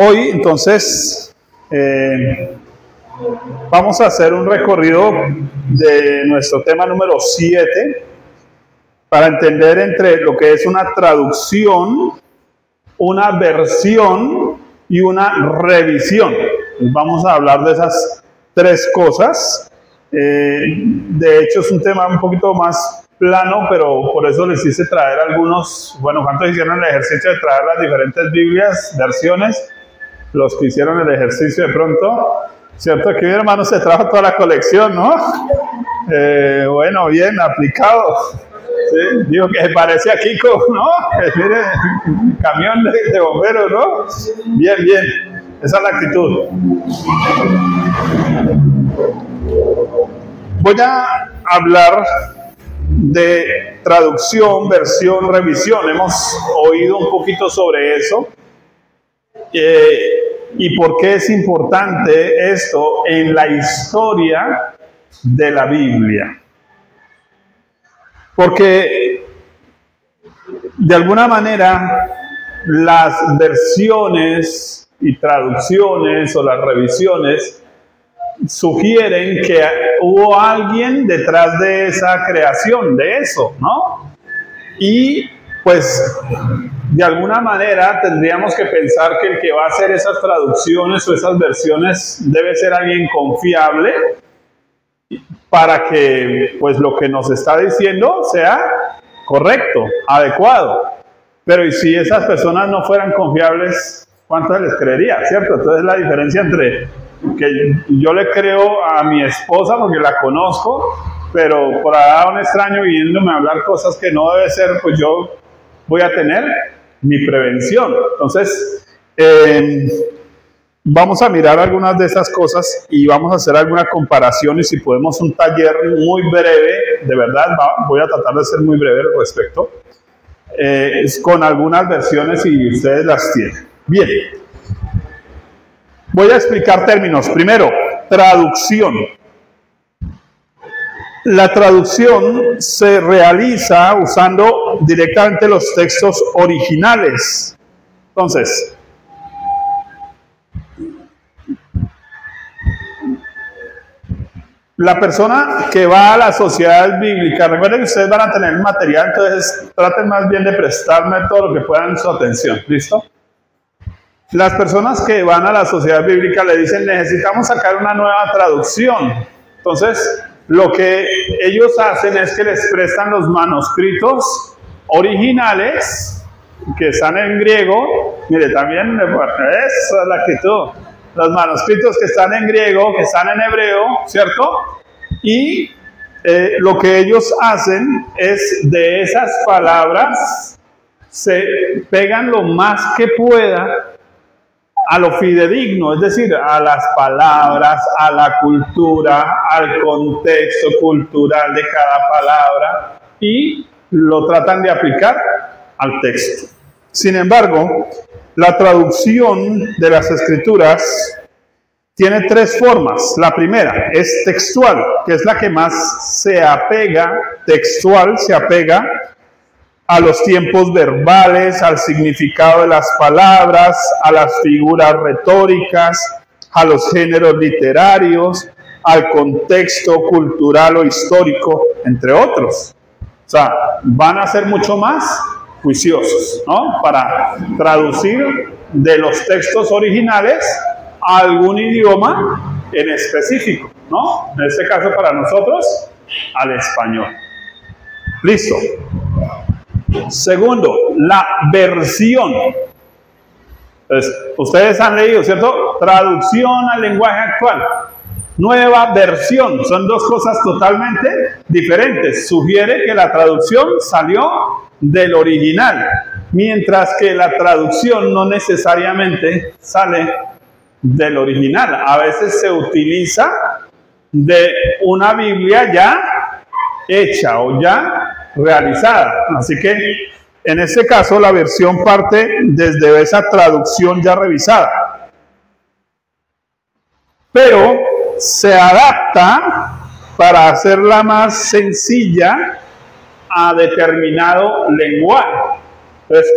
Hoy, entonces, vamos a hacer un recorrido de nuestro tema número 7 para entender entre lo que es una traducción, una versión y una revisión. Vamos a hablar de esas tres cosas. De hecho, es un tema un poquito más plano, pero por eso les hice traer algunos. Bueno, ¿cuántos hicieron el ejercicio de traer las diferentes Biblias, versiones? Los que hicieron el ejercicio de pronto, ¿cierto? Aquí mi hermano se trajo toda la colección, ¿no? Bueno, bien, aplicado. ¿Sí? Digo que se parece a Kiko, ¿no? Mire, camión de bomberos, ¿no? Bien, bien, esa es la actitud. Voy a hablar de traducción, versión, revisión. Hemos oído un poquito sobre eso. ¿Y por qué es importante esto en la historia de la Biblia? Porque de alguna manera las versiones y traducciones o las revisiones sugieren que hubo alguien detrás de esa creación, de eso, ¿no? Y pues de alguna manera tendríamos que pensar que el que va a hacer esas traducciones o esas versiones debe ser alguien confiable para que pues lo que nos está diciendo sea correcto, adecuado. Pero ¿y si esas personas no fueran confiables, cuánto les creería, cierto? Entonces la diferencia entre que yo le creo a mi esposa porque la conozco, pero por allá un extraño viniéndome a hablar cosas que no debe ser, pues yo voy a tener mi prevención. Entonces, vamos a mirar algunas de esas cosas y vamos a hacer alguna comparación, y si podemos un taller muy breve, de verdad, voy a tratar de ser muy breve al respecto, con algunas versiones si ustedes las tienen. Bien, voy a explicar términos. Primero, traducción. La traducción se realiza usando directamente los textos originales. Entonces, la persona que va a la sociedad bíblica, recuerden que ustedes van a tener material, entonces traten más bien de prestarme todo lo que puedan su atención, ¿listo? Las personas que van a la sociedad bíblica le dicen, necesitamos sacar una nueva traducción. Entonces, lo que ellos hacen es que les prestan los manuscritos originales que están en griego. Mire, también esa es la actitud. Los manuscritos que están en griego, que están en hebreo, ¿cierto? Y lo que ellos hacen es de esas palabras se pegan lo más que pueda a lo fidedigno, es decir, a las palabras, a la cultura, al contexto cultural de cada palabra, y lo tratan de aplicar al texto. Sin embargo, la traducción de las escrituras tiene tres formas. La primera es textual, que es la que más se apega, textual, se apega a los tiempos verbales, al significado de las palabras, a las figuras retóricas, a los géneros literarios, al contexto cultural o histórico, entre otros. O sea, van a ser mucho más juiciosos, ¿no? Para traducir de los textos originales a algún idioma en específico, ¿no? En este caso para nosotros, al español. Listo. Segundo, la versión. Entonces, ustedes han leído, ¿cierto? Traducción al lenguaje actual. Nueva versión. Son dos cosas totalmente diferentes. Sugiere que la traducción salió del original, mientras que la traducción no necesariamente sale del original. A veces se utiliza de una Biblia ya hecha o ya realizada. Así que en este caso la versión parte desde esa traducción ya revisada, pero se adapta para hacerla más sencilla a determinado lenguaje. Entonces,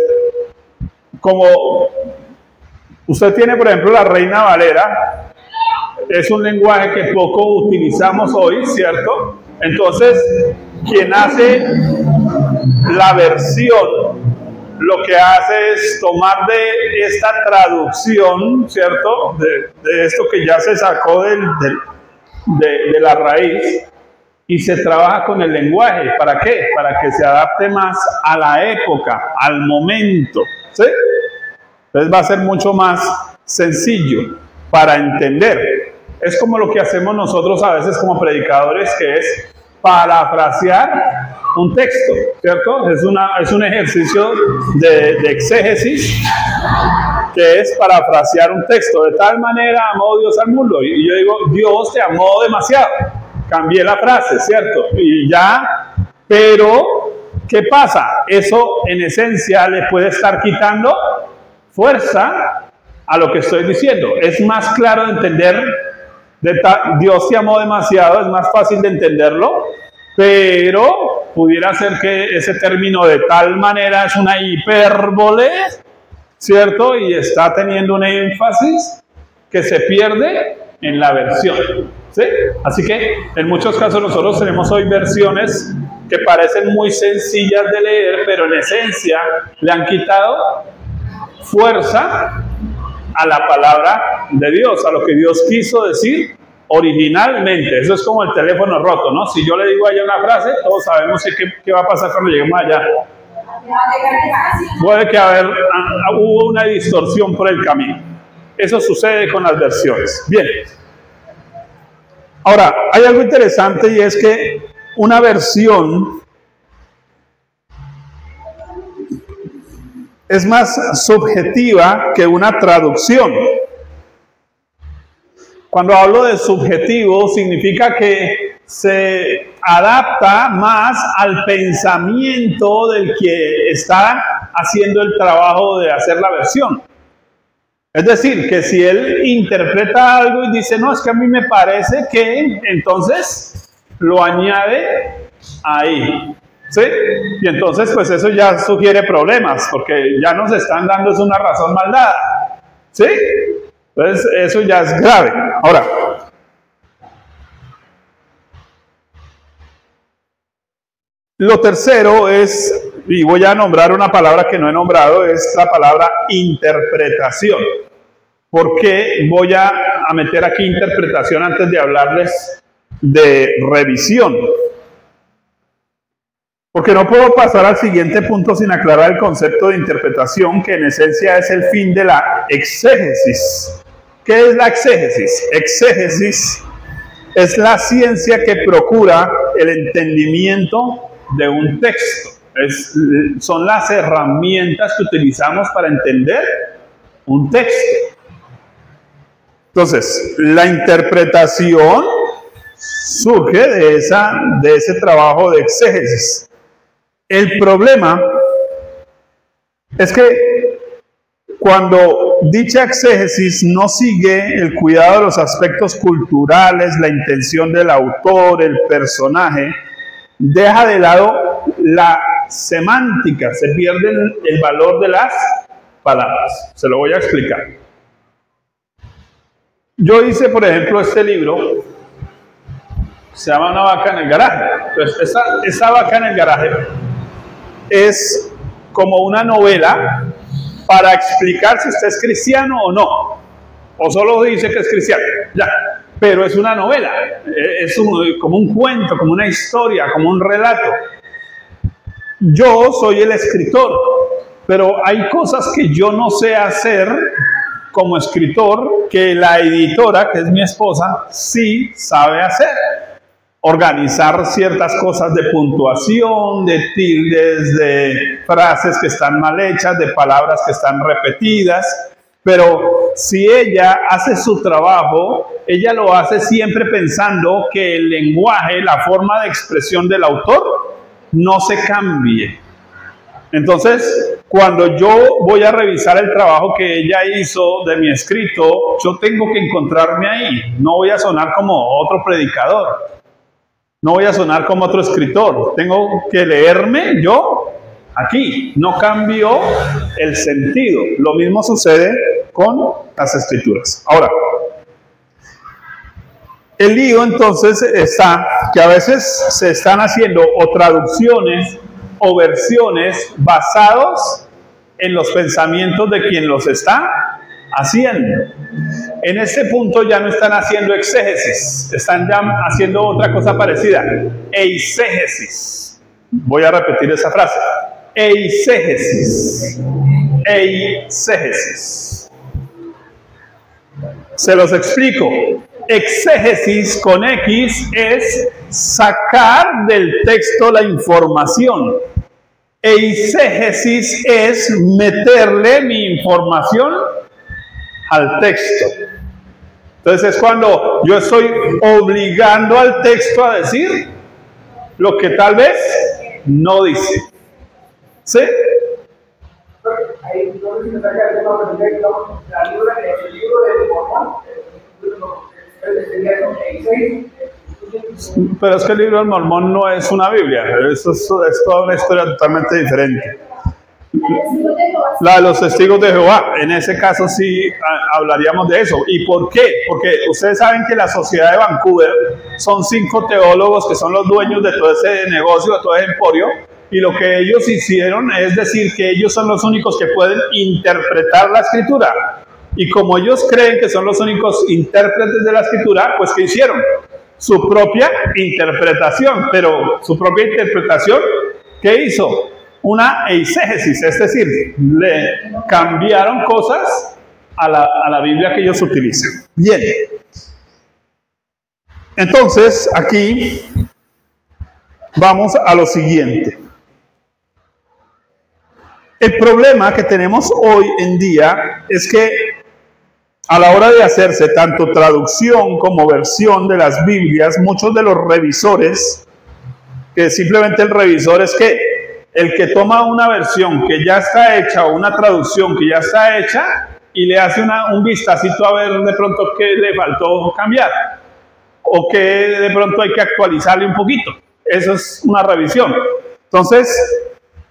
como Usted tiene, por ejemplo, la Reina Valera. Es un lenguaje que poco utilizamos hoy, ¿cierto? Entonces, quien hace la versión, lo que hace es tomar de esta traducción, ¿cierto? De esto que ya se sacó de la raíz, y se trabaja con el lenguaje. ¿Para qué? Para que se adapte más a la época, al momento, ¿sí? Entonces va a ser mucho más sencillo para entender. Es como lo que hacemos nosotros a veces como predicadores, que es parafrasear un texto, ¿cierto? Es un ejercicio de exégesis, que es parafrasear un texto. De tal manera amó Dios al mundo. Y yo digo, Dios te amó demasiado. Cambié la frase, ¿cierto? Y ya, pero ¿qué pasa? Eso en esencia le puede estar quitando fuerza a lo que estoy diciendo. Es más claro de entender, Dios te amó demasiado, es más fácil de entenderlo, pero pudiera ser que ese término de tal manera es una hipérbole, ¿cierto? Y está teniendo un énfasis que se pierde en la versión, ¿sí? Así que en muchos casos nosotros tenemos hoy versiones que parecen muy sencillas de leer, pero en esencia le han quitado fuerza a la palabra de Dios, a lo que Dios quiso decir originalmente. Eso es como el teléfono roto, ¿no? Si yo le digo allá una frase, todos sabemos qué va a pasar cuando lleguemos allá. Puede que hubo una distorsión por el camino. Eso sucede con las versiones. Bien. Ahora, hay algo interesante, y es que una versión es más subjetiva que una traducción. Cuando hablo de subjetivo, significa que se adapta más al pensamiento del que está haciendo el trabajo de hacer la versión. Es decir, que si él interpreta algo y dice, no, es que a mí me parece que, entonces lo añade ahí, ¿sí? Y entonces, pues eso ya sugiere problemas, porque ya nos están dando una razón mal dada, ¿sí? Entonces, eso ya es grave. Ahora, lo tercero es, y voy a nombrar una palabra que no he nombrado, es la palabra interpretación. ¿Por qué voy a meter aquí interpretación antes de hablarles de revisión? Porque no puedo pasar al siguiente punto sin aclarar el concepto de interpretación, que en esencia es el fin de la exégesis. ¿Qué es la exégesis? Exégesis es la ciencia que procura el entendimiento de un texto. Son las herramientas que utilizamos para entender un texto. Entonces, la interpretación surge de ese trabajo de exégesis. El problema es que cuando dicha exégesis no sigue el cuidado de los aspectos culturales, la intención del autor, el personaje, deja de lado la semántica, se pierde el valor de las palabras. Se lo voy a explicar. Yo hice, por ejemplo, este libro, se llama Una vaca en el garaje. Entonces, esa vaca en el garaje es como una novela para explicar si usted es cristiano o no, o solo dice que es cristiano, ya, pero es una novela, es como un cuento, como una historia, como un relato. Yo soy el escritor, pero hay cosas que yo no sé hacer como escritor que la editora, que es mi esposa, sí sabe hacer. Organizar ciertas cosas de puntuación, de tildes, de frases que están mal hechas, de palabras que están repetidas. Pero si ella hace su trabajo, ella lo hace siempre pensando que el lenguaje, la forma de expresión del autor, no se cambie. Entonces, cuando yo voy a revisar el trabajo que ella hizo de mi escrito, yo tengo que encontrarme ahí. No voy a sonar como otro predicador. No voy a sonar como otro escritor. Tengo que leerme yo aquí. No cambio el sentido. Lo mismo sucede con las escrituras. Ahora, el lío entonces está que a veces se están haciendo o traducciones o versiones basados en los pensamientos de quien los está haciendo. En este punto ya no están haciendo exégesis, están ya haciendo otra cosa parecida, eisegesis. Voy a repetir esa frase, eisegesis, eisegesis. Se los explico. Exégesis con X es sacar del texto la información. Eisegesis es meterle mi información al texto. Entonces es cuando yo estoy obligando al texto a decir lo que tal vez no dice. ¿Sí? Ahí no sé si me saca el tema, pero el libro de Mormón, pero es que el libro del Mormón no es una Biblia, eso es toda una historia totalmente diferente. La de los testigos de Jehová, en ese caso sí hablaríamos de eso. ¿Y por qué? Porque ustedes saben que la sociedad de Vancouver son 5 teólogos que son los dueños de todo ese negocio, de todo ese emporio, y lo que ellos hicieron es decir que ellos son los únicos que pueden interpretar la escritura. Y como ellos creen que son los únicos intérpretes de la escritura, pues ¿qué hicieron? Su propia interpretación. Pero su propia interpretación, ¿qué hizo? Una eisegesis, es decir, le cambiaron cosas a la Biblia que ellos utilizan. Bien. Entonces, aquí vamos a lo siguiente. El problema que tenemos hoy en día es que a la hora de hacerse tanto traducción como versión de las Biblias, muchos de los revisores, que simplemente el revisor es que el que toma una versión que ya está hecha o una traducción que ya está hecha y le hace un vistacito a ver de pronto qué le faltó cambiar o que de pronto hay que actualizarle un poquito. Eso es una revisión. Entonces,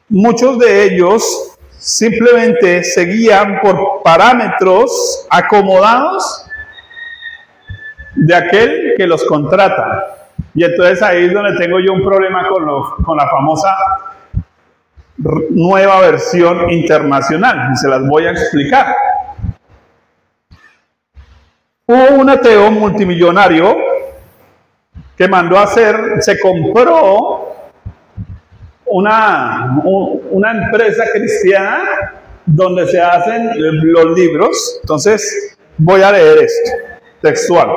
muchos de ellos simplemente se guían por parámetros acomodados de aquel que los contrata. Y entonces ahí es donde tengo yo un problema con la famosa nueva versión internacional. Y se las voy a explicar. Hubo un ateo multimillonario que mandó a hacer, se compró una empresa cristiana donde se hacen los libros. Entonces voy a leer esto, textual.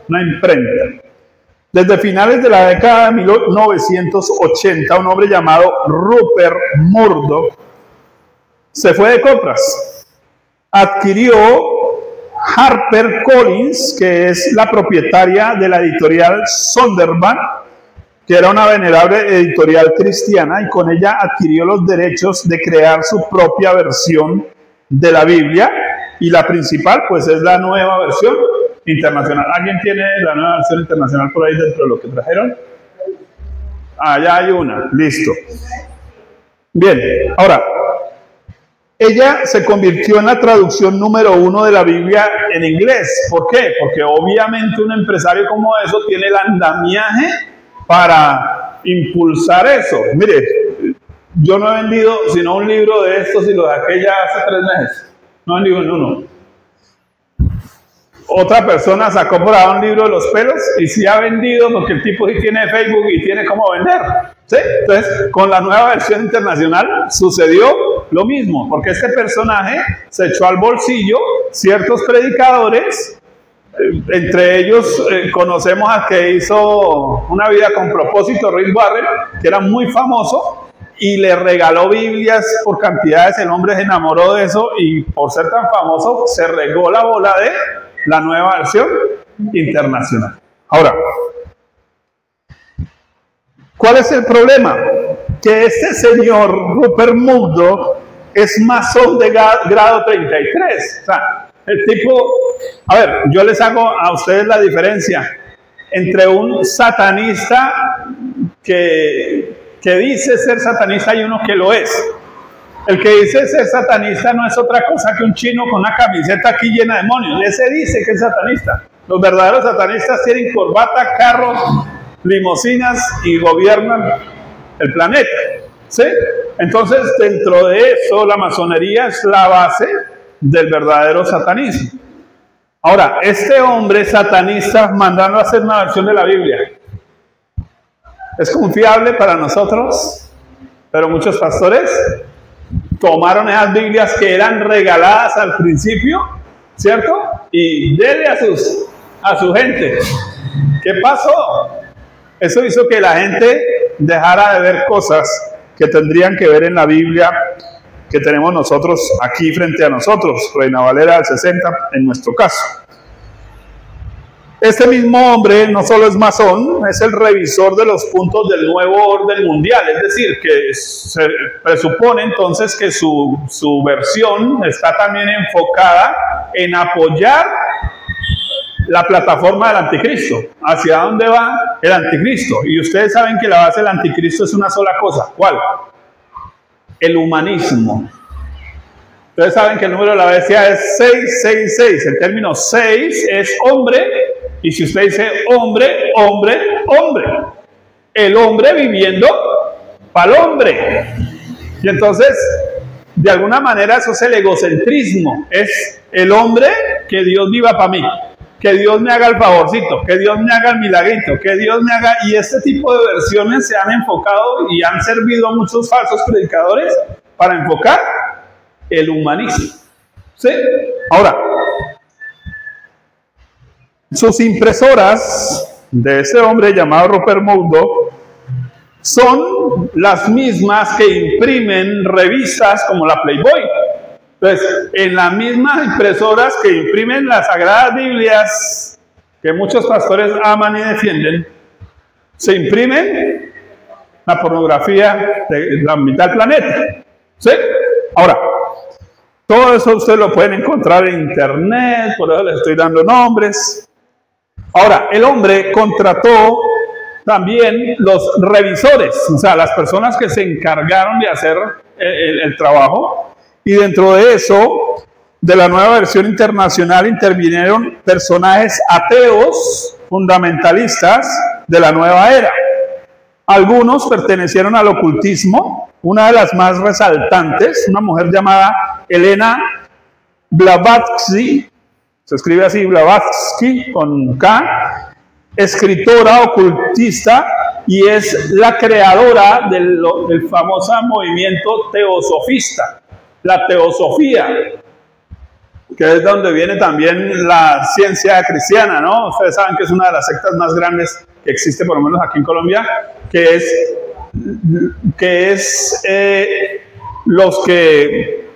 Una imprenta. Desde finales de la década de 1980, un hombre llamado Rupert Murdoch se fue de compras. Adquirió HarperCollins, que es la propietaria de la editorial Zondervan, que era una venerable editorial cristiana, y con ella adquirió los derechos de crear su propia versión de la Biblia, y la principal pues es la nueva versión internacional. ¿Alguien tiene la nueva versión internacional por ahí dentro de lo que trajeron? Ah, ya hay una, listo. Bien, ahora, ella se convirtió en la traducción número 1 de la Biblia en inglés. ¿Por qué? Porque obviamente un empresario como eso tiene el andamiaje para impulsar eso. Mire, yo no he vendido sino un libro de estos y lo saqué ya hace 3 meses. No he vendido ni uno. Otra persona sacó por ahí un libro de los pelos y sí ha vendido porque el tipo sí tiene Facebook y tiene cómo vender. ¿Sí? Entonces, con la nueva versión internacional sucedió lo mismo, porque este personaje se echó al bolsillo ciertos predicadores. Entre ellos conocemos al que hizo Una vida con propósito, Rick Warren, que era muy famoso, y le regaló Biblias por cantidades. El hombre se enamoró de eso y por ser tan famoso se regó la bola de la nueva versión internacional. Ahora, ¿cuál es el problema? Que este señor Rupert Murdoch es masón de grado 33. O sea, el tipo, a ver, yo les hago a ustedes la diferencia entre un satanista que dice ser satanista y uno que lo es. El que dice ser satanista no es otra cosa que un chino con una camiseta aquí llena de demonios. Ese dice que es satanista. Los verdaderos satanistas tienen corbata, carros, limusinas y gobiernan el planeta. ¿Sí? Entonces, dentro de eso, la masonería es la base del verdadero satanismo. Ahora, este hombre satanista mandando a hacer una versión de la Biblia, ¿es confiable para nosotros? Pero muchos pastores tomaron esas Biblias que eran regaladas al principio, ¿cierto? Y dele a su gente. ¿Qué pasó? Eso hizo que la gente dejara de ver cosas que tendrían que ver en la Biblia que tenemos nosotros aquí frente a nosotros, Reina Valera del 60 en nuestro caso. Este mismo hombre no solo es masón, es el revisor de los puntos del nuevo orden mundial, es decir, que se presupone entonces que su versión está también enfocada en apoyar la plataforma del anticristo. ¿Hacia dónde va el anticristo? Y ustedes saben que la base del anticristo es una sola cosa. ¿Cuál? El humanismo. Ustedes saben que el número de la bestia es 666. El término 6 es hombre. Y si usted dice hombre, hombre, hombre. El hombre viviendo para el hombre. Y entonces, de alguna manera, eso es el egocentrismo. Es el hombre que Dios viva para mí. Que Dios me haga el favorcito, que Dios me haga el milagrito, que Dios me haga... Y este tipo de versiones se han enfocado y han servido a muchos falsos predicadores para enfocar el humanismo. ¿Sí? Ahora, sus impresoras de ese hombre llamado Rupert Murdoch son las mismas que imprimen revistas como la Playboy. Entonces, en las mismas impresoras que imprimen las Sagradas Biblias, que muchos pastores aman y defienden, se imprimen la pornografía de la mitad del planeta. ¿Sí? Ahora, todo eso ustedes lo pueden encontrar en internet, por eso les estoy dando nombres. Ahora, el hombre contrató también los revisores, o sea, las personas que se encargaron de hacer el trabajo. Y dentro de eso, de la nueva versión internacional, intervinieron personajes ateos, fundamentalistas de la nueva era. Algunos pertenecieron al ocultismo. Una de las más resaltantes, una mujer llamada Elena Blavatsky, se escribe así, Blavatsky con K, escritora ocultista, y es la creadora del famoso movimiento teosofista. La teosofía, que es donde viene también la ciencia cristiana, ¿no? Ustedes saben que es una de las sectas más grandes que existe, por lo menos aquí en Colombia, que es los que,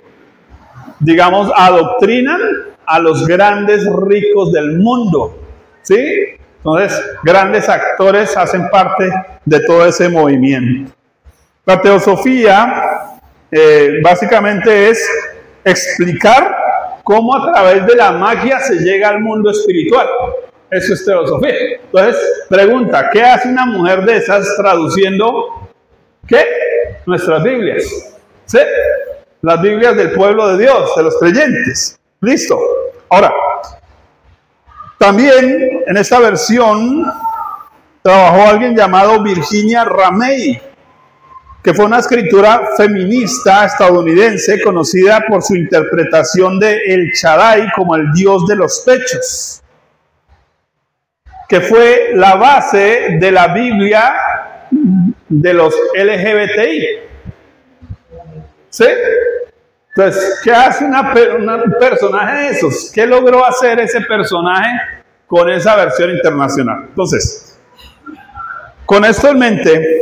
digamos, adoctrinan a los grandes ricos del mundo, ¿sí? Entonces, grandes actores hacen parte de todo ese movimiento. La teosofía básicamente es explicar cómo a través de la magia se llega al mundo espiritual. Eso es teosofía. Entonces, pregunta, ¿qué hace una mujer de esas traduciendo qué? Nuestras Biblias. ¿Sí? Las Biblias del pueblo de Dios, de los creyentes. Listo. Ahora, también en esta versión trabajó alguien llamado Virginia Ramey, que fue una escritora feminista estadounidense conocida por su interpretación de El Shaddai como el dios de los pechos, que fue la base de la Biblia de los LGBTI. ¿Sí? Entonces, ¿qué hace un personaje de esos? ¿Qué logró hacer ese personaje con esa versión internacional? Entonces, con esto en mente,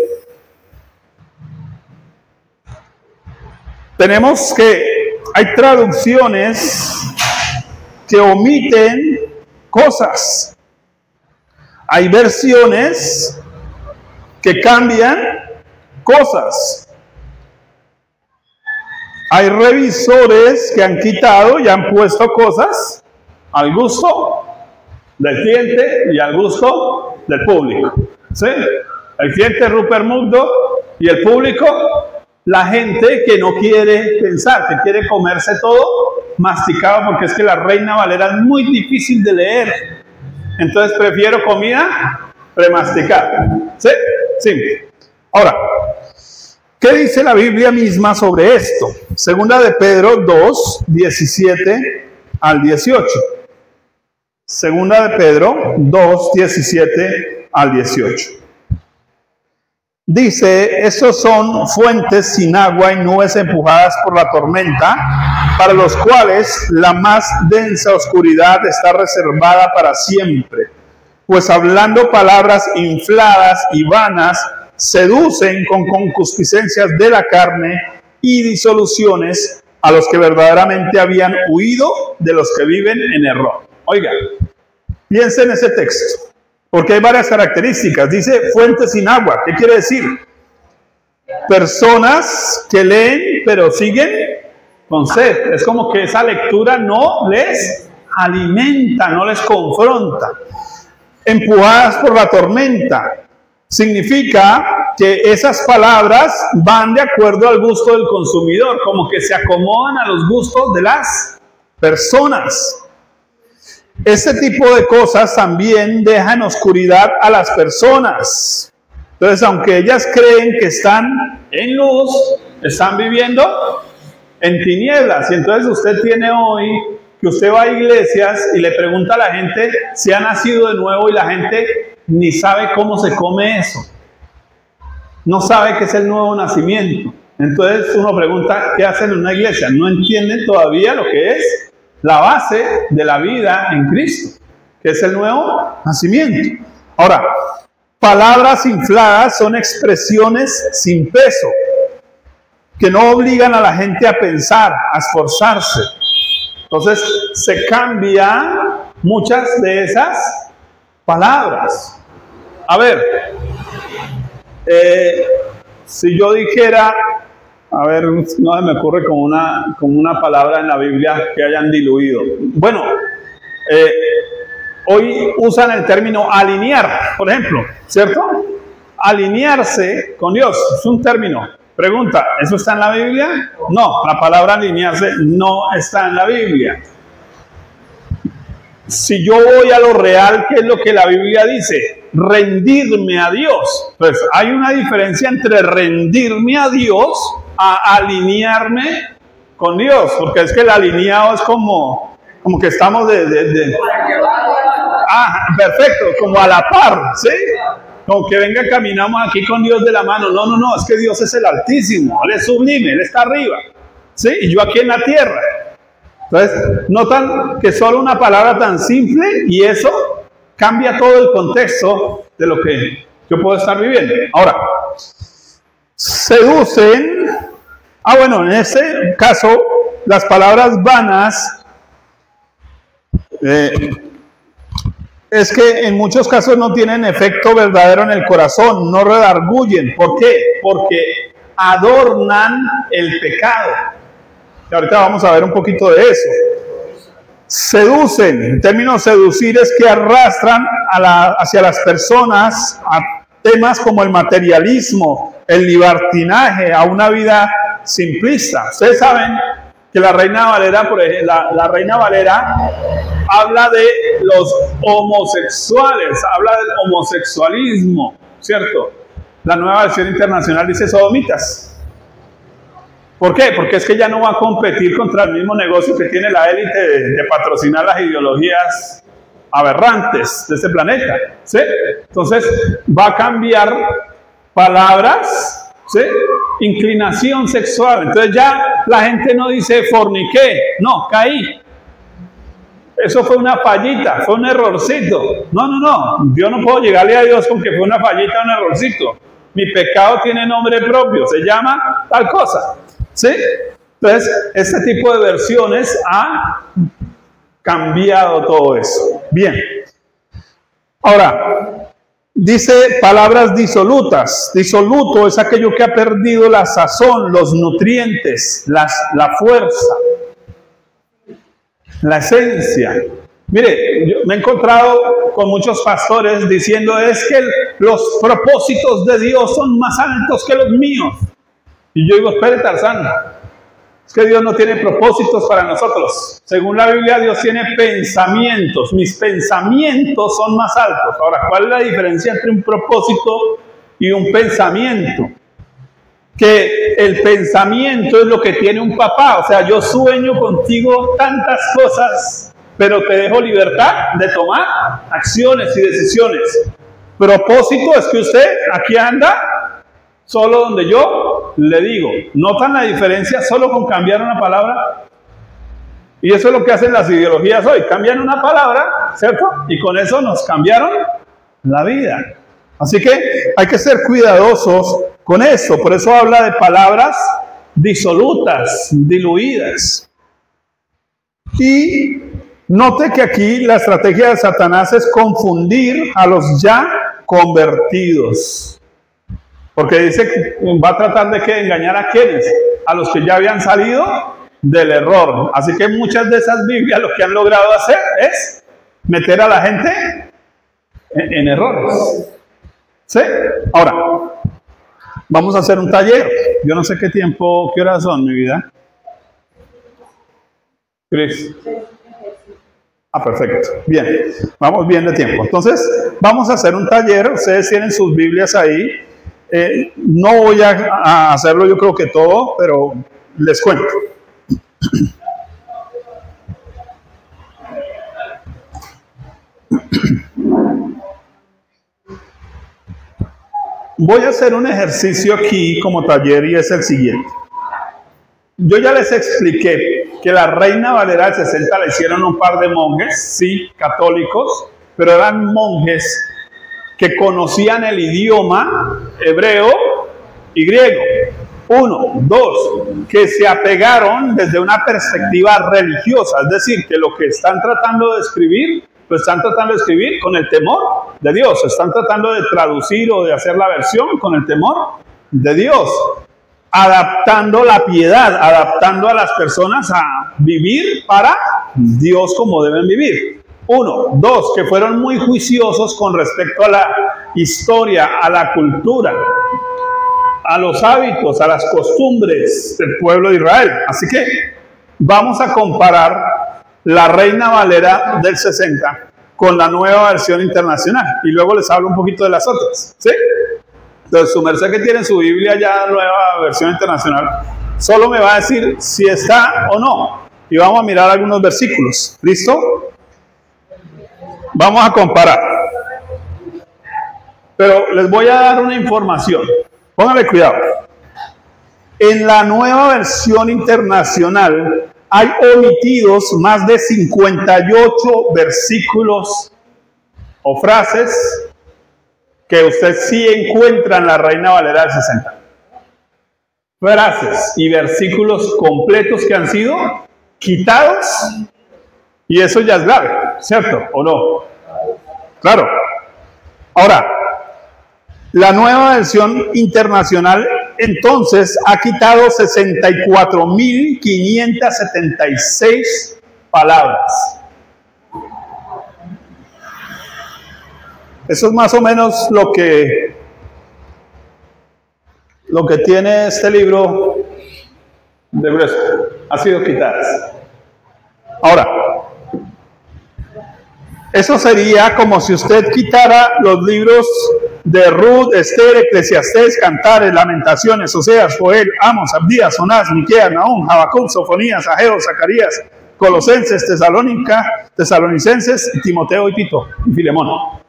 tenemos que hay traducciones que omiten cosas. Hay versiones que cambian cosas. Hay revisores que han quitado y han puesto cosas al gusto del cliente y al gusto del público. ¿Sí? El cliente Rupert Murdoch y el público la gente que no quiere pensar, que quiere comerse todo masticado, porque es que la Reina Valera es muy difícil de leer. Entonces prefiero comida premasticada. ¿Sí? Simple. Ahora, ¿qué dice la Biblia misma sobre esto? Segunda de Pedro 2, 17 al 18. Segunda de Pedro 2, 17 al 18. Dice, estos son fuentes sin agua y nubes empujadas por la tormenta, para los cuales la más densa oscuridad está reservada para siempre. Pues hablando palabras infladas y vanas, seducen con concupiscencias de la carne y disoluciones a los que verdaderamente habían huido de los que viven en error. Oiga, piensen en ese texto, porque hay varias características. Dice fuentes sin agua. ¿Qué quiere decir? Personas que leen pero siguen con sed. Es como que esa lectura no les alimenta, no les confronta. Empujadas por la tormenta. Significa que esas palabras van de acuerdo al gusto del consumidor, como que se acomodan a los gustos de las personas. Este tipo de cosas también dejan oscuridad a las personas. Entonces, aunque ellas creen que están en luz, están viviendo en tinieblas. Y entonces usted tiene hoy que usted va a iglesias y le pregunta a la gente si ha nacido de nuevo y la gente ni sabe cómo se come eso. No sabe qué es el nuevo nacimiento. Entonces uno pregunta, ¿qué hacen en una iglesia? No entienden todavía lo que es la base de la vida en Cristo, que es el nuevo nacimiento. Ahora, palabras infladas son expresiones sin peso, que no obligan a la gente a pensar, a esforzarse. Entonces se cambian muchas de esas palabras. A ver, si yo dijera, a ver, no se me ocurre como una palabra en la Biblia que hayan diluido. Bueno, hoy usan el término alinear, por ejemplo, ¿cierto? Alinearse con Dios es un término. Pregunta, ¿eso está en la Biblia? No, la palabra alinearse no está en la Biblia. Si yo voy a lo real, ¿qué es lo que la Biblia dice? Rendirme a Dios. Pues hay una diferencia entre rendirme a Dios a alinearme con Dios, porque es que el alineado es como que estamos perfecto, como a la par, ¿sí? Como que venga, caminamos aquí con Dios de la mano. No, es que Dios es el Altísimo, Él es sublime, Él está arriba, ¿sí? Y yo aquí en la tierra. Entonces, notan que solo una palabra tan simple y eso cambia todo el contexto de lo que yo puedo estar viviendo. Ahora, seducen. Bueno, en este caso, las palabras vanas es que en muchos casos no tienen efecto verdadero en el corazón, no redargullen. ¿Por qué? Porque adornan el pecado. Y ahorita vamos a ver un poquito de eso. Seducen, en términos seducir es que arrastran hacia las personas a temas como el materialismo, el libertinaje, a una vida simplista. Ustedes saben que la Reina Valera, por ejemplo, la Reina Valera habla de los homosexuales, habla del homosexualismo, ¿cierto? La Nueva Versión Internacional dice sodomitas. ¿Por qué? Porque es que ya no va a competir contra el mismo negocio que tiene la élite de patrocinar las ideologías aberrantes de este planeta, ¿sí? Entonces va a cambiar palabras, ¿sí? Inclinación sexual. Entonces ya la gente no dice forniqué, no, caí. Eso fue una fallita, fue un errorcito. No, yo no puedo llegarle a Dios con que fue una fallita, un errorcito. Mi pecado tiene nombre propio, se llama tal cosa, ¿sí? Entonces, este tipo de versiones ha cambiado todo eso. Bien. Ahora, dice palabras disolutas. Disoluto es aquello que ha perdido la sazón, los nutrientes, la fuerza, la esencia. Mire, yo me he encontrado con muchos pastores diciendo es que los propósitos de Dios son más altos que los míos. Y yo digo, espere, Tarzán, es que Dios no tiene propósitos para nosotros. Según la Biblia, Dios tiene pensamientos. Mis pensamientos son más altos. Ahora, ¿cuál es la diferencia entre un propósito y un pensamiento? Que el pensamiento es lo que tiene un papá. O sea, yo sueño contigo tantas cosas, pero te dejo libertad de tomar acciones y decisiones. Propósito es que usted aquí anda solo donde yo le digo. ¿Notan la diferencia solo con cambiar una palabra? Y eso es lo que hacen las ideologías hoy. Cambian una palabra, ¿cierto? Y con eso nos cambiaron la vida. Así que hay que ser cuidadosos con eso. Por eso habla de palabras disolutas, diluidas. Y note que aquí la estrategia de Satanás es confundir a los ya convertidos. Porque dice que va a tratar de que engañar a quienes, a los que ya habían salido del error. Así que muchas de esas Biblias lo que han logrado hacer es meter a la gente en errores. ¿Sí? Ahora, vamos a hacer un taller. Yo no sé qué tiempo, qué horas son, mi vida. Cris. Ah, perfecto. Bien, vamos bien de tiempo. Entonces, vamos a hacer un taller. Ustedes tienen sus Biblias ahí. No voy a hacerlo yo creo que todo, pero les cuento. Voy a hacer un ejercicio aquí como taller y es el siguiente. Yo ya les expliqué que la Reina Valera del 60 la hicieron un par de monjes, sí, católicos, pero eran monjes que conocían el idioma hebreo y griego. 1, 2, que se apegaron desde una perspectiva religiosa, es decir, que lo que están tratando de escribir, lo están tratando de escribir con el temor de Dios, están tratando de traducir o de hacer la versión con el temor de Dios, adaptando la piedad, adaptando a las personas a vivir para Dios como deben vivir. 1, 2, que fueron muy juiciosos con respecto a la historia, a la cultura, a los hábitos, a las costumbres del pueblo de Israel. Así que vamos a comparar la Reina Valera del 60 con la nueva versión internacional y luego les hablo un poquito de las otras, ¿sí? Entonces, su merced que tiene su Biblia ya nueva versión internacional, solo me va a decir si está o no y vamos a mirar algunos versículos. ¿Listo? Vamos a comparar. Pero les voy a dar una información. Pónganle cuidado. En la nueva versión internacional hay omitidos más de 58 versículos o frases que usted sí encuentra en la Reina Valera del 60. Frases y versículos completos que han sido quitados, y eso ya es grave, ¿cierto? ¿O no? Claro. Ahora, la nueva versión internacional entonces ha quitado 64.576 palabras. Eso es más o menos lo que tiene este libro de grueso. Ha sido quitadas. Ahora, eso sería como si usted quitara los libros de Ruth, Esther, Eclesiastés, Cantares, Lamentaciones, Oseas, Joel, Amos, Abdías, Jonás, Miqueas, Nahum, Habacuc, Sofonías, Ageo, Zacarías, Colosenses, Tesalonicenses, Timoteo y Tito y Filemón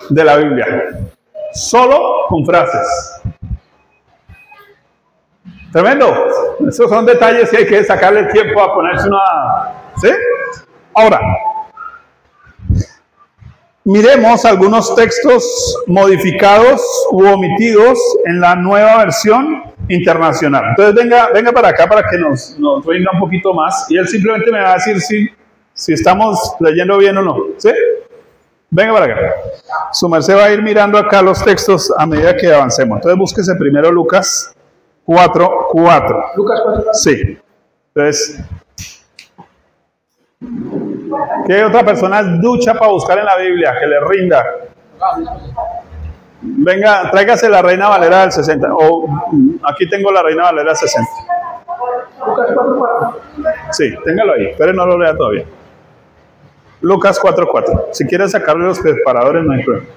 de la Biblia. Solo con frases. Tremendo. Esos son detalles que hay que sacarle tiempo a ponerse una... ¿Sí? Ahora, miremos algunos textos modificados u omitidos en la nueva versión internacional. Entonces venga para acá para que nos rinda un poquito más y él simplemente me va a decir si estamos leyendo bien o no. ¿Sí? Venga para acá. Su merced va a ir mirando acá los textos a medida que avancemos. Entonces búsquese primero Lucas 4:4. Lucas 4. Sí. Entonces, ¿qué otra persona ducha para buscar en la Biblia? Que le rinda. Venga, tráigase la Reina Valera del 60. O aquí tengo la Reina Valera del 60. Lucas 4:4. Sí, téngalo ahí, pero no lo lea todavía. Lucas 4:4. Si quiere sacarle los preparadores, no hay problema.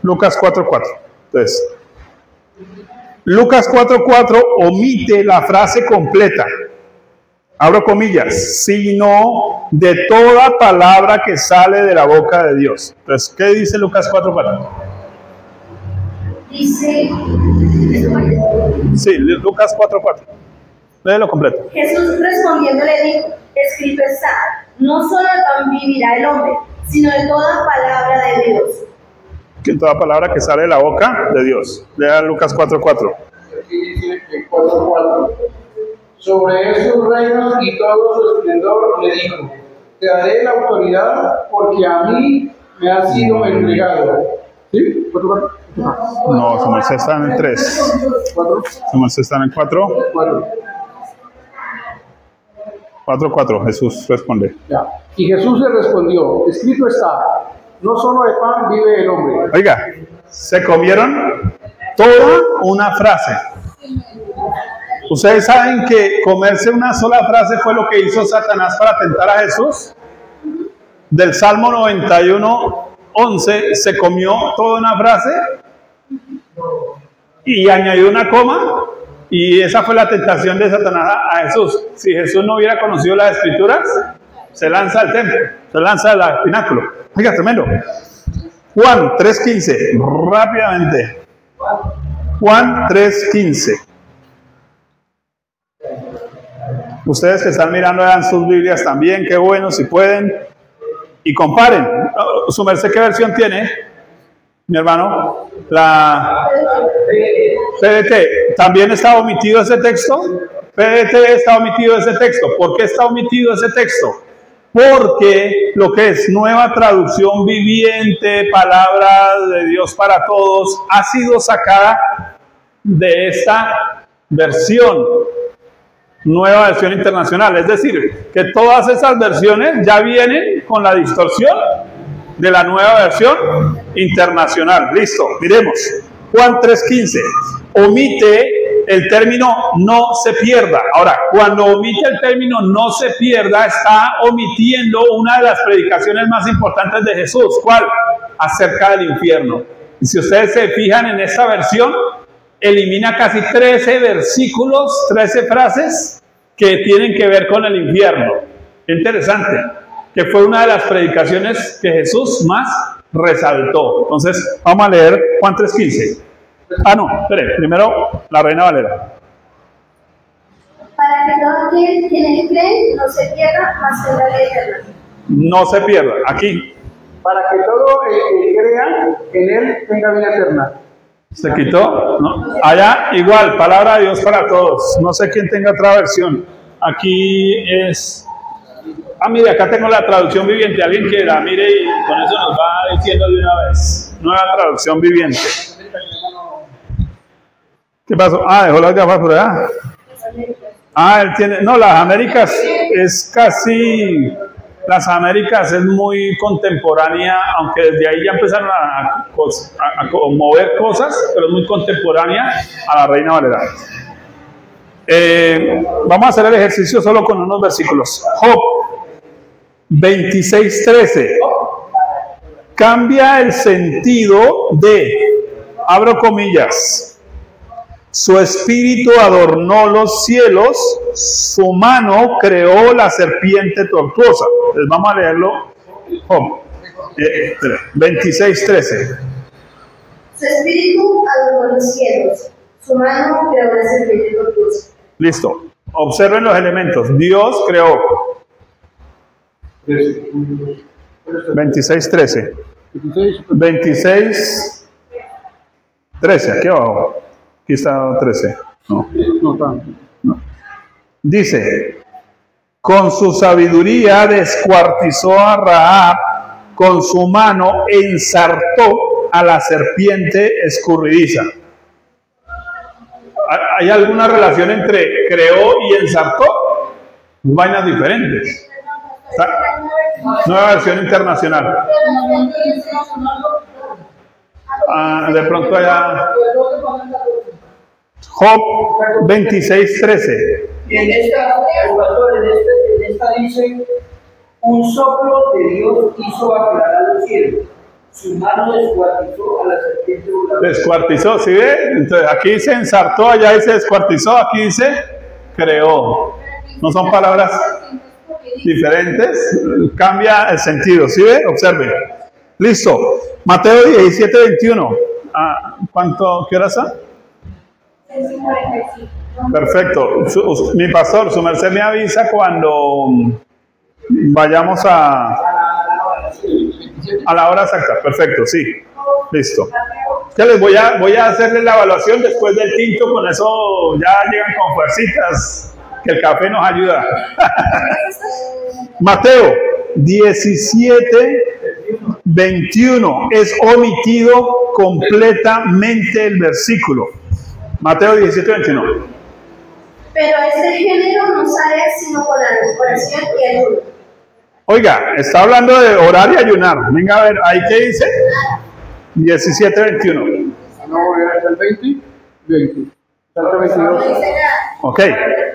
Lucas 4:4. Entonces, Lucas 4:4 omite la frase completa. Abro comillas, sino de toda palabra que sale de la boca de Dios. Entonces, ¿qué dice Lucas 4:4? Dice, Sí, Lucas 4:4. Léelo completo. Jesús respondiendo le dijo, escrito está, no solo de pan vivirá el hombre, sino de toda palabra de Dios. Que toda palabra que sale de la boca de Dios. Lea Lucas 4:4. Aquí dice el 4:4. Sobre esos reinos y todo su esplendor le dijo, te daré la autoridad porque a mí me ha sido entregado. ¿Sí? 4:4. No, su merced está en el 3. 4. Su merced está en el 4. 4:4. Jesús responde. Ya. Y Jesús le respondió, escrito está, no solo de pan vive el hombre. Oiga, se comieron toda una frase. ¿Ustedes saben que comerse una sola frase fue lo que hizo Satanás para tentar a Jesús? Del Salmo 91:11 se comió toda una frase y añadió una coma, y esa fue la tentación de Satanás a Jesús. Si Jesús no hubiera conocido las Escrituras, se lanza al templo, se lanza al pináculo. Oiga, tremendo. Juan 3:15, rápidamente. Juan 3:15. Ustedes que están mirando, vean sus Biblias también, qué bueno, si pueden, y comparen. ¿Su merced qué versión tiene, mi hermano? La PDT. ¿También está omitido ese texto? PDT está omitido ese texto. ¿Por qué está omitido ese texto? Porque lo que es Nueva Traducción Viviente, Palabra de Dios para Todos, ha sido sacada de esta versión, Nueva Versión Internacional. Es decir, que todas esas versiones ya vienen con la distorsión de la Nueva Versión Internacional. Listo, miremos. Juan 3:15. Omite el término no se pierda. Ahora, cuando omite el término no se pierda, está omitiendo una de las predicaciones más importantes de Jesús. ¿Cuál? Acerca del infierno. Y si ustedes se fijan en esta versión, elimina casi 13 versículos, 13 frases que tienen que ver con el infierno. Interesante, que fue una de las predicaciones que Jesús más resaltó. Entonces, vamos a leer Juan 3:15. Ah, no, espere, primero la Reina Valera. Para que todo aquel que en él cree no se pierda, mas tenga vida eterna. No se pierda, aquí. Para que todo el que crea en él tenga vida eterna. ¿Se quitó? ¿No? Allá igual, palabra de Dios para todos. No sé quién tenga otra versión. Aquí es... Ah, mire, acá tengo la traducción viviente. Alguien que la mire y con eso nos va diciendo de una vez. Nueva traducción viviente. ¿Qué pasó? Ah, dejó las gafas por allá. Ah, él tiene... No, las Américas es casi... Las Américas es muy contemporánea, aunque desde ahí ya empezaron a mover cosas, pero es muy contemporánea a la Reina Valera. Vamos a hacer el ejercicio solo con unos versículos. Job 26:13. Cambia el sentido de, abro comillas, su espíritu adornó los cielos, su mano creó la serpiente tortuosa. Entonces vamos a leerlo. Job 26:13. Su espíritu adornó los cielos, su mano creó la serpiente tortuosa. Listo. Observen los elementos. Dios creó. 26:13. 26:13. Aquí abajo. Aquí está 13. No. No. Dice, con su sabiduría descuartizó a Rahab, con su mano ensartó a la serpiente escurridiza. ¿Hay alguna relación entre creó y ensartó? Vainas diferentes. Nueva Versión Internacional. De pronto allá. Job 26:13. Y en esta dice, un soplo de Dios hizo aclarar los cielos. Su mano descuartizó a la serpiente voladora. Descuartizó, ¿sí ve? Entonces aquí dice ensartó, allá dice descuartizó, aquí dice creó. No son palabras diferentes, cambia el sentido, ¿sí ve? Observen. Listo. Mateo 17:21. ¿Qué hora está? Perfecto. Mi pastor, su merced me avisa cuando vayamos a la hora exacta. Perfecto, sí. Listo. Ya les voy a hacerles la evaluación después del tinto, con eso ya llegan con fuercitas, que el café nos ayuda. Mateo 17:21 es omitido completamente el versículo. Mateo 17:21. Pero este género no sale sino con la oración y el ayuno. Oiga, está hablando de orar y ayunar. Venga a ver, ¿ahí qué dice? 17:21. No, era el 20. Ok,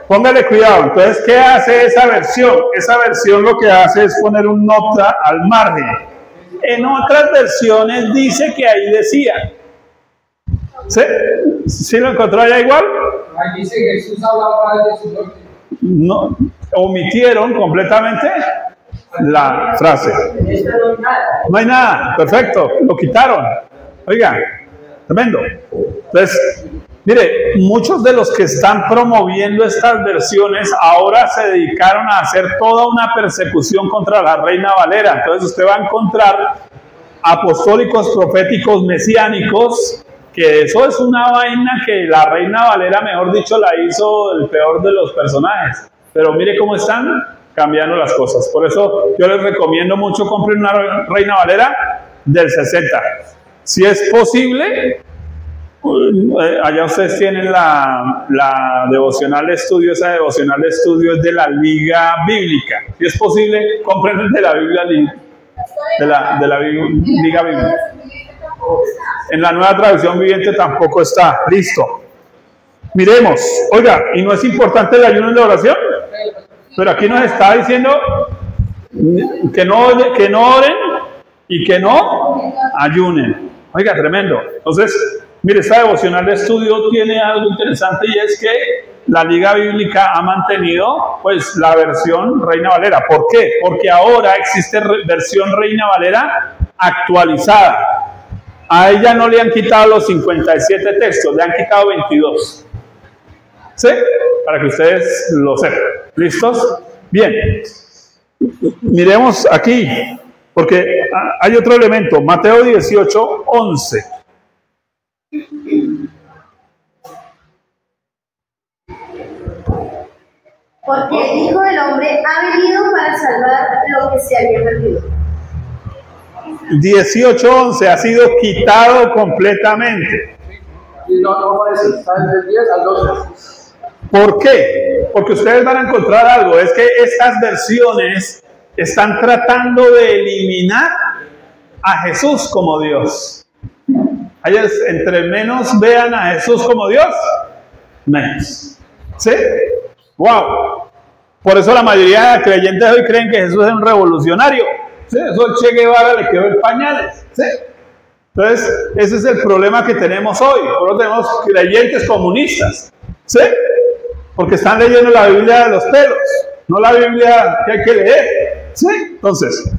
póngale cuidado. Entonces, ¿qué hace esa versión? Esa versión lo que hace es poner un nota al margen. En otras versiones dice que ahí decía. ¿Sí? ¿Sí lo encontró allá igual? Ahí dice que Jesús hablaba de su nombre. No, omitieron completamente la frase. No hay nada, perfecto, lo quitaron. Oiga, tremendo. Entonces, mire, muchos de los que están promoviendo estas versiones ahora se dedicaron a hacer toda una persecución contra la Reina Valera. Entonces usted va a encontrar apostólicos, proféticos, mesiánicos, que eso es una vaina que la Reina Valera, mejor dicho, la hizo el peor de los personajes. Pero mire cómo están cambiando las cosas. Por eso yo les recomiendo mucho, compren una Reina Valera del 60. Si es posible, allá ustedes tienen la devocional de estudio. Esa devocional de estudio es de la Liga Bíblica. Si es posible, compren el de la Biblia, de la Liga Bíblica. En la Nueva Traducción Viviente tampoco está. Listo. Miremos. Oiga, ¿y no es importante el ayuno en la oración? Pero aquí nos está diciendo que no oren y que no ayunen. Oiga, tremendo. Entonces, mire, esta devocional de estudio tiene algo interesante, y es que la Liga Bíblica ha mantenido pues la versión Reina Valera. ¿Por qué? Porque ahora existe versión Reina Valera actualizada. A ella no le han quitado los 57 textos, le han quitado 22. ¿Sí? Para que ustedes lo sepan. ¿Listos? Bien. Miremos aquí, porque hay otro elemento. Mateo 18:11. Porque el Hijo del Hombre ha venido para salvar lo que se había perdido. 18:11 ha sido quitado completamente. No aparece, está del 10 al 12. ¿Por qué? Porque ustedes van a encontrar algo. Es que estas versiones están tratando de eliminar a Jesús como Dios. Ellos, entre menos vean a Jesús como Dios, menos. ¿Sí? ¡Wow! Por eso la mayoría de creyentes hoy creen que Jesús es un revolucionario. ¿Sí? Eso el Che Guevara le quedó en pañales. ¿Sí? Entonces, ese es el problema que tenemos hoy. Por eso tenemos creyentes comunistas. ¿Sí? Porque están leyendo la Biblia de los pelos, no la Biblia que hay que leer. ¿Sí? Entonces,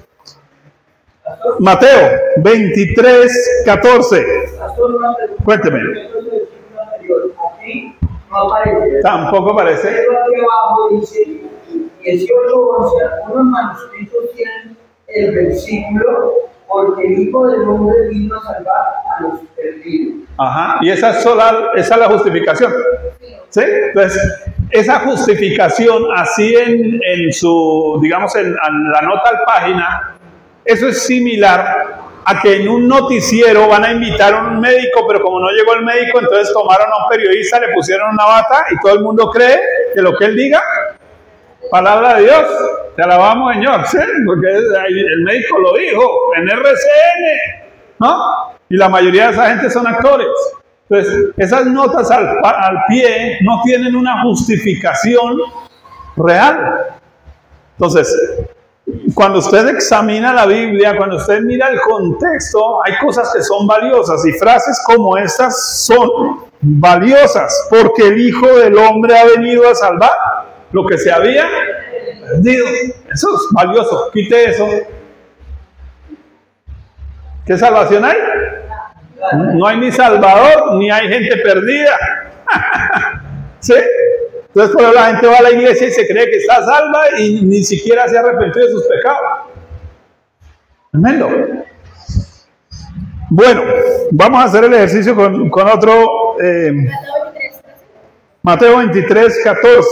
Mateo 23:14. Cuénteme. Tampoco aparece. 18:11. Algunos manuscritos tienen el versículo, porque el Hijo del Hombre vino a salvar a los perdidos. Ajá, y esa es la justificación. ¿Sí? Entonces, esa justificación, así en su, digamos, en la nota al página, eso es similar a que en un noticiero van a invitar a un médico, pero como no llegó el médico, entonces tomaron a un periodista, le pusieron una bata y todo el mundo cree que lo que él diga, palabra de Dios. Te alabamos, Señor, ¿sí? Porque el médico lo dijo en RCN, ¿no? Y la mayoría de esa gente son actores. Entonces, esas notas al pie no tienen una justificación real. Entonces, cuando usted examina la Biblia, cuando usted mira el contexto, hay cosas que son valiosas y frases como estas son valiosas porque el Hijo del Hombre ha venido a salvar lo que se había perdido. Eso es valioso. Quite eso. ¿Qué salvación hay? No hay ni salvador, ni hay gente perdida. ¿Sí? Entonces, por eso la gente va a la iglesia y se cree que está salva y ni siquiera se ha arrepentido de sus pecados. Tremendo. Bueno, vamos a hacer el ejercicio con otro. Mateo 23, 14.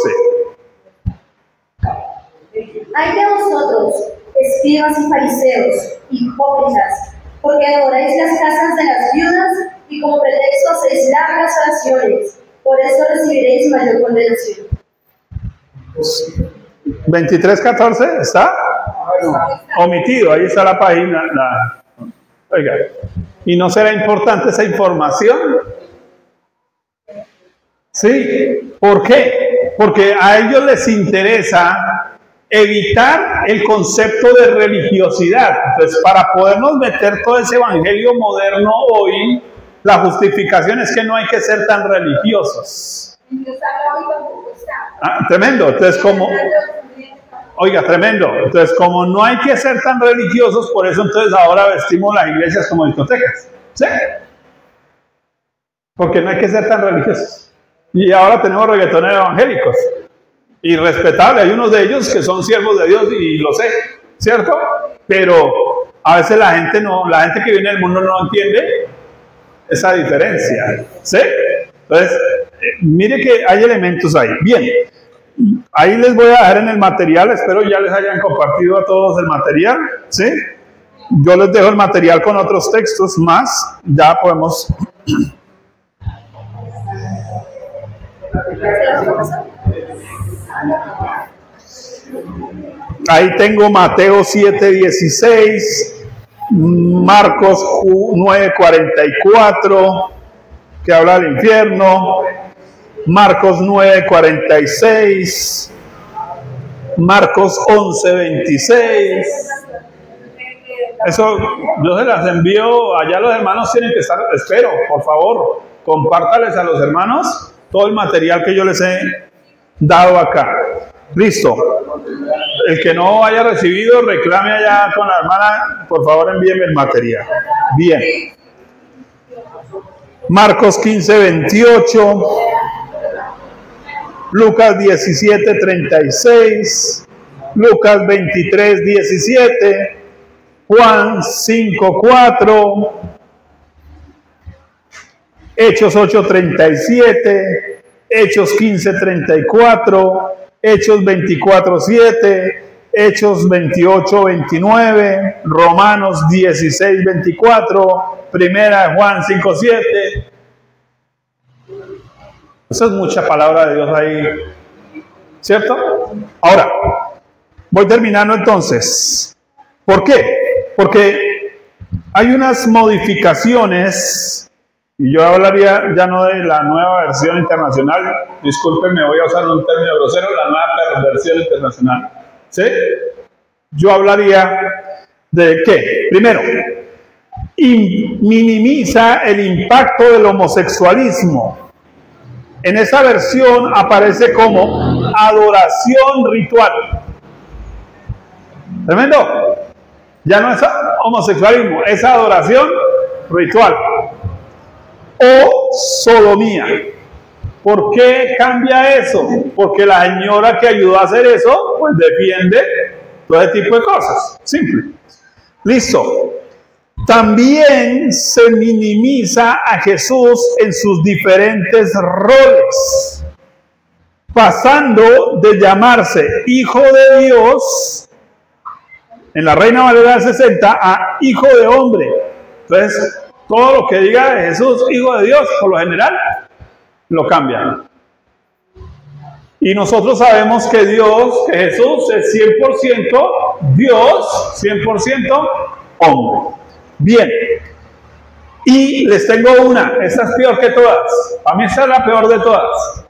Hay de vosotros, escribas y fariseos, hipócritas, porque devoráis las casas de las viudas y como pretexto hacéis largas oraciones. Por eso recibiréis mayor condenación. 23:14, ¿está? Omitido, ahí está la página. Oiga, ¿y no será importante esa información? Sí, ¿por qué? Porque a ellos les interesa evitar el concepto de religiosidad. Entonces, para podernos meter todo ese evangelio moderno hoy, la justificación es que no hay que ser tan religiosos. Tremendo. Entonces, tremendo. Entonces, como no hay que ser tan religiosos, por eso entonces ahora vestimos las iglesias como discotecas. ¿Sí? Porque no hay que ser tan religiosos. Y ahora tenemos reggaetoneros evangélicos. Y respetables. Hay unos de ellos que son siervos de Dios y lo sé, ¿cierto? Pero a veces la gente que viene del mundo no entiende esa diferencia, ¿sí? Entonces, mire que hay elementos ahí. Bien, ahí les voy a dejar en el material, espero ya les hayan compartido a todos el material, ¿sí? Yo les dejo el material con otros textos más, ya podemos... Ahí tengo Mateo 7:16, Marcos 9:44, que habla del infierno, Marcos 9:46, Marcos 11:26. Eso yo se las envío, allá los hermanos tienen que estar, espero, por favor, compártales a los hermanos todo el material que yo les he dado acá. Listo. El que no haya recibido, reclame allá con la hermana, por favor envíenme el material. Bien. Marcos 15:28, Lucas 17:36, Lucas 23:17, Juan 5:4, Hechos 8:37, Hechos 15:34, Hechos 24:7, Hechos 28:29, Romanos 16:24, Primera de Juan 5:7. Eso es mucha palabra de Dios ahí, ¿cierto? Ahora, voy terminando entonces. ¿Por qué? Porque hay unas modificaciones. Y yo hablaría ya no de la nueva versión internacional, discúlpenme, voy a usar un término grosero, la nueva versión internacional. ¿Sí? Yo hablaría de ¿qué? Primero, minimiza el impacto del homosexualismo. En esa versión aparece como adoración ritual. ¿Tremendo? Ya no es homosexualismo, es adoración ritual. O sodomía. ¿Por qué cambia eso? Porque la señora que ayudó a hacer eso, pues defiende todo ese tipo de cosas. Simple. Listo. También se minimiza a Jesús en sus diferentes roles, pasando de llamarse Hijo de Dios en la Reina Valera 60 a Hijo de Hombre. Entonces, todo lo que diga de Jesús, Hijo de Dios, por lo general, lo cambian. Y nosotros sabemos que Jesús es 100% Dios, 100% hombre. Bien. Y les tengo una, esta es peor que todas. A mí esta es la peor de todas.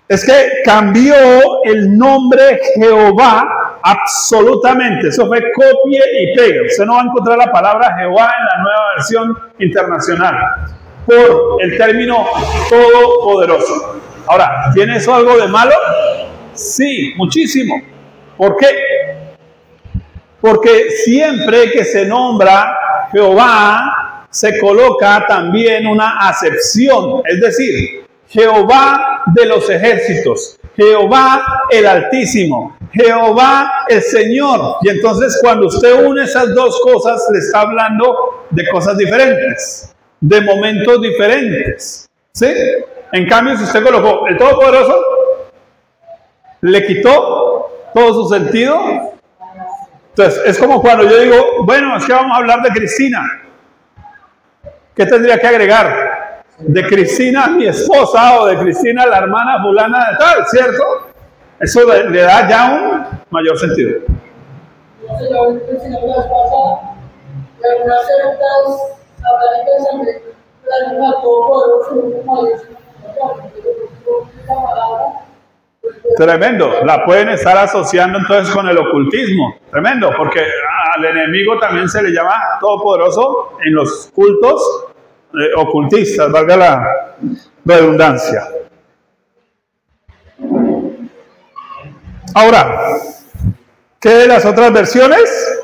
Es que cambió el nombre Jehová absolutamente. Eso fue copie y pegue. Usted no va a encontrar la palabra Jehová en la nueva versión internacional por el término todopoderoso. Ahora, ¿tiene eso algo de malo? Sí, muchísimo. ¿Por qué? Porque siempre que se nombra Jehová, se coloca también una acepción, es decir, Jehová de los ejércitos, Jehová el Altísimo, Jehová el Señor. Y entonces cuando usted une esas dos cosas, le está hablando de cosas diferentes, de momentos diferentes, ¿sí? En cambio, si usted colocó el Todopoderoso, le quitó todo su sentido. Entonces, es como cuando yo digo, bueno, es que vamos a hablar de Cristina. ¿Qué tendría que agregar? De Cristina, mi esposa, o de Cristina, la hermana fulana de tal, ¿cierto? Eso le da ya un mayor sentido. Tremendo, la pueden estar asociando entonces con el ocultismo, tremendo, porque al enemigo también se le llama todopoderoso en los cultos ocultistas, valga la redundancia. Ahora, ¿qué de las otras versiones?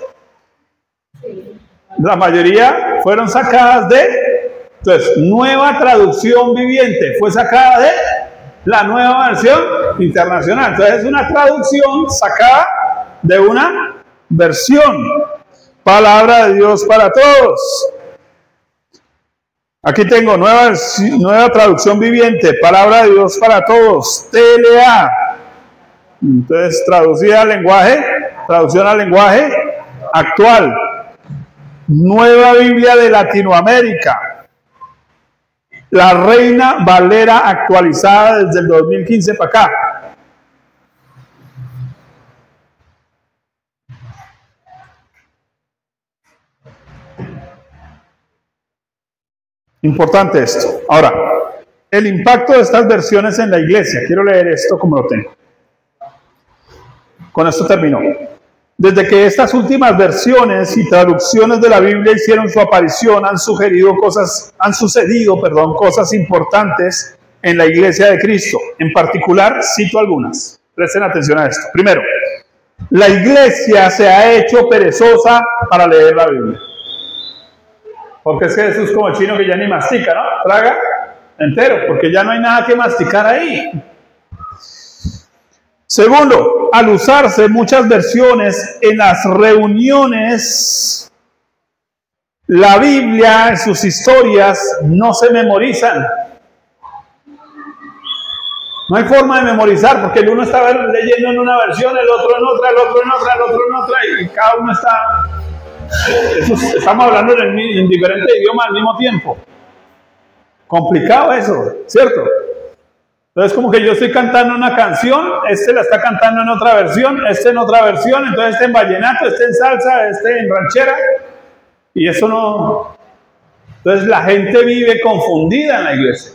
La mayoría fueron sacadas de, entonces, Nueva Traducción Viviente, fue sacada de la Nueva Versión Internacional. Entonces es una traducción sacada de una versión. Palabra de Dios para todos. Aquí tengo nueva Traducción Viviente, Palabra de Dios para todos, TLA. Entonces traducida al lenguaje, traducción al lenguaje actual. Nueva Biblia de Latinoamérica. La Reina Valera actualizada desde el 2015 para acá. Importante esto. Ahora, el impacto de estas versiones en la iglesia. Quiero leer esto como lo tengo. Con esto termino. Desde que estas últimas versiones y traducciones de la Biblia hicieron su aparición, han sucedido cosas importantes en la Iglesia de Cristo. En particular, cito algunas. Presten atención a esto. Primero, la Iglesia se ha hecho perezosa para leer la Biblia. Porque es que eso es como el chino que ya ni mastica, ¿no? Traga entero, porque ya no hay nada que masticar ahí. Segundo, al usarse muchas versiones en las reuniones, la Biblia en sus historias no se memorizan. No hay forma de memorizar porque el uno está leyendo en una versión, el otro en otra, el otro en otra, el otro en otra, y cada uno está... estamos hablando en diferentes idiomas al mismo tiempo. Complicado eso, ¿cierto? Entonces como que yo estoy cantando una canción, este la está cantando en otra versión, este en otra versión, entonces este en vallenato, este en salsa, este en ranchera, y eso no... Entonces la gente vive confundida en la iglesia.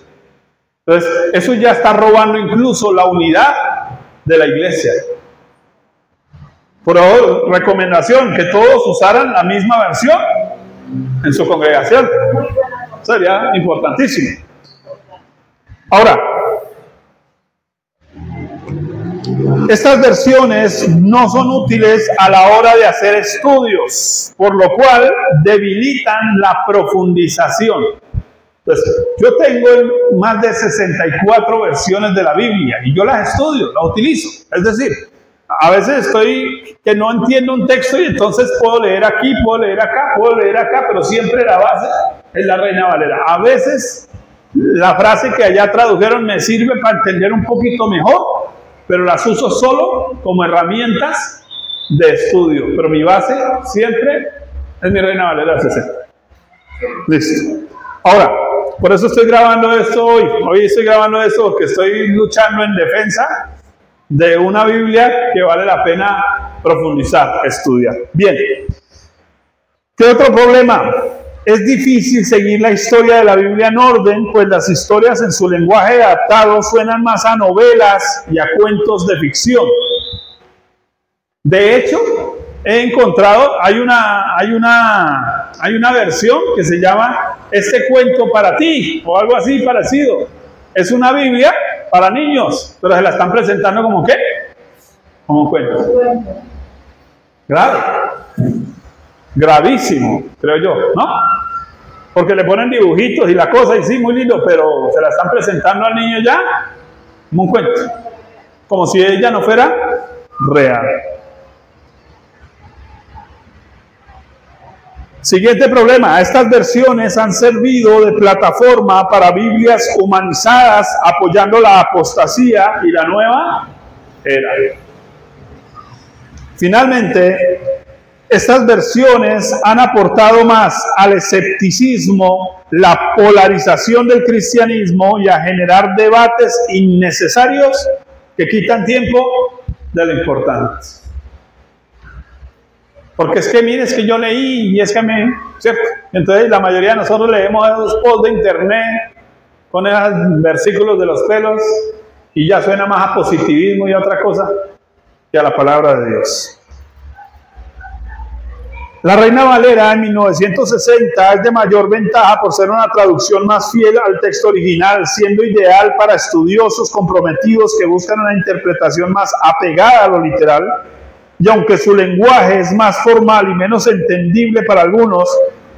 Entonces eso ya está robando incluso la unidad de la iglesia. Por favor, recomendación, que todos usaran la misma versión en su congregación. Sería importantísimo. Ahora, estas versiones no son útiles a la hora de hacer estudios, por lo cual debilitan la profundización. Entonces, yo tengo más de 64 versiones de la Biblia y yo las estudio, las utilizo. Es decir, a veces estoy que no entiendo un texto y entonces puedo leer aquí, puedo leer acá, puedo leer acá, pero siempre la base es la Reina Valera. A veces la frase que allá tradujeron me sirve para entender un poquito mejor, pero las uso solo como herramientas de estudio. Pero mi base siempre es mi Reina Valera 60. Listo. Ahora, por eso estoy grabando esto hoy. Hoy estoy grabando esto porque estoy luchando en defensa de una Biblia que vale la pena profundizar, estudiar. Bien. ¿Qué otro problema? es difícil seguir la historia de la Biblia en orden, pues las historias en su lenguaje adaptado suenan más a novelas y a cuentos de ficción. De hecho, he encontrado, hay una versión que se llama Este cuento para ti, o algo así parecido. Es una Biblia para niños, pero se la están presentando como ¿qué? Como cuento. Claro. Gravísimo, creo yo, ¿no? Porque le ponen dibujitos y la cosa, y sí, muy lindo, pero se la están presentando al niño ya como un cuento. Como si ella no fuera real. Siguiente problema, estas versiones han servido de plataforma para Biblias humanizadas apoyando la apostasía y la nueva era. Finalmente, estas versiones han aportado más al escepticismo, la polarización del cristianismo y a generar debates innecesarios que quitan tiempo de lo importante. Porque es que mire, es que yo leí y es que ¿cierto? Entonces la mayoría de nosotros leemos esos posts de internet con esos versículos de los pelos y ya suena más a positivismo y a otra cosa que a la palabra de Dios. La Reina Valera en 1960 es de mayor ventaja por ser una traducción más fiel al texto original, siendo ideal para estudiosos comprometidos que buscan una interpretación más apegada a lo literal. Y aunque su lenguaje es más formal y menos entendible para algunos,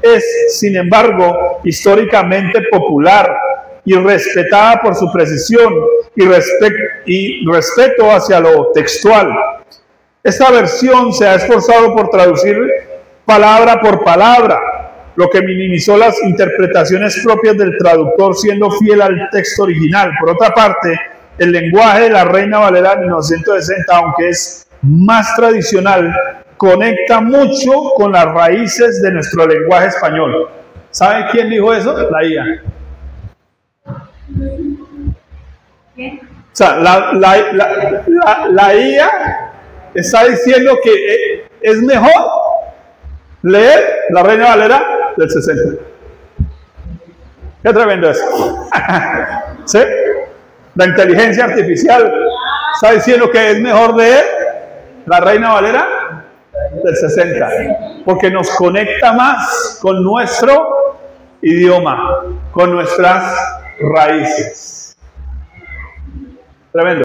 es, sin embargo, históricamente popular y respetada por su precisión y respeto hacia lo textual. Esta versión se ha esforzado por traducir palabra por palabra, lo que minimizó las interpretaciones propias del traductor siendo fiel al texto original. Por otra parte, el lenguaje de la Reina Valera de 1960, aunque es más tradicional, conecta mucho con las raíces de nuestro lenguaje español. ¿Sabe quién dijo eso? La IA. O sea, la IA está diciendo que es mejor leer la Reina Valera del 60. Qué tremendo eso. ¿Sí? La inteligencia artificial está diciendo que es mejor leer la Reina Valera del 60, porque nos conecta más con nuestro idioma, con nuestras raíces. Tremendo.